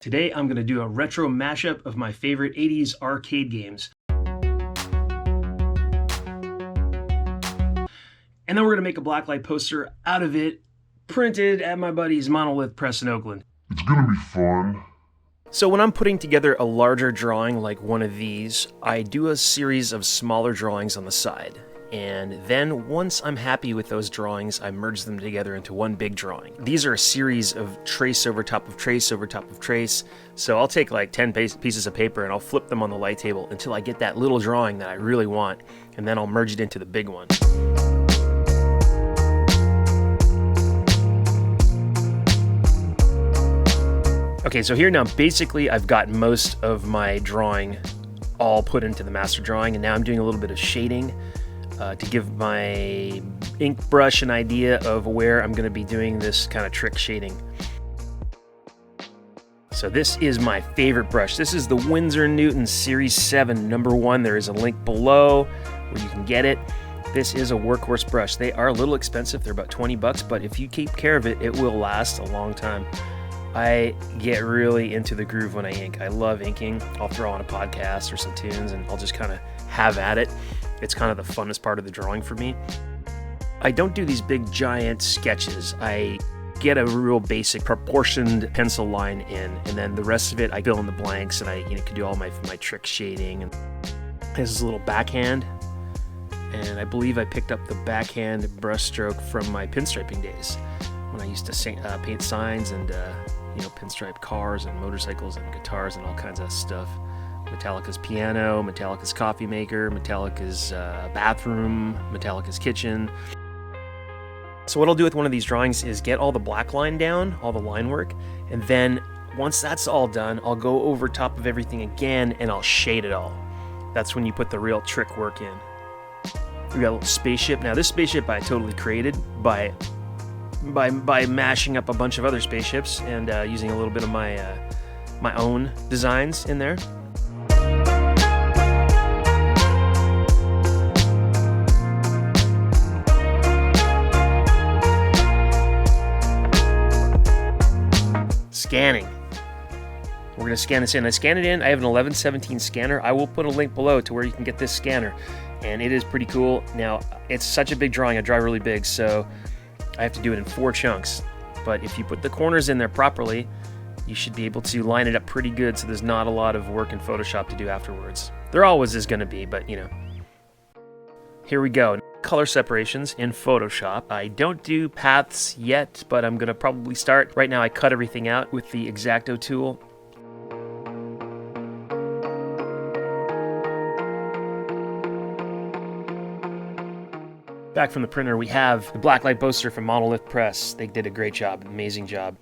Today I'm going to do a retro mashup of my favorite 80s arcade games. And then we're going to make a blacklight poster out of it, printed at my buddy's Monolith Press in Oakland. It's gonna be fun. So when I'm putting together a larger drawing like one of these, I do a series of smaller drawings on the side. And then once I'm happy with those drawings, I merge them together into one big drawing. These are a series of trace over top of trace over top of trace. So I'll take like 10 pieces of paper and I'll flip them on the light table until I get that little drawing that I really want. And then I'll merge it into the big one. Okay, so here now, basically I've got most of my drawing all put into the master drawing, and now I'm doing a little bit of shading to give my ink brush an idea of where I'm going to be doing this kind of trick shading. So this is my favorite brush. This is the Winsor Newton Series 7 number 1. There is a link below where you can get it. This is a workhorse brush. They are a little expensive. They're about 20 bucks, but if you keep care of it, it will last a long time. I get really into the groove when I ink. I love inking. I'll throw on a podcast or some tunes and I'll just kind of have at it. It's kind of the funnest part of the drawing for me. I don't do these big giant sketches. I get a real basic proportioned pencil line in, and then the rest of it I fill in the blanks, and I can do all my trick shading. And this is a little backhand, and I believe I picked up the backhand brushstroke from my pinstriping days when I used to paint signs and pinstripe cars and motorcycles and guitars and all kinds of stuff. Metallica's piano, Metallica's coffee maker, Metallica's bathroom, Metallica's kitchen. So what I'll do with one of these drawings is get all the black line down, all the line work, and then once that's all done, I'll go over top of everything again and I'll shade it all. That's when you put the real trick work in. We got a little spaceship. Now this spaceship I totally created by mashing up a bunch of other spaceships and using a little bit of my own designs in there. Scanning. We're going to scan this in. I scan it in. I have an 1117 scanner. I will put a link below to where you can get this scanner. And it is pretty cool. Now, it's such a big drawing. I draw really big, so I have to do it in 4 chunks. But if you put the corners in there properly, you should be able to line it up pretty good so there's not a lot of work in Photoshop to do afterwards. There always is going to be, but Here we go. Color separations in Photoshop. I don't do paths yet, but I'm going to probably start. Right now I cut everything out with the X-Acto tool. Back from the printer, we have the blacklight poster from Monolith Press. They did a great job, amazing job.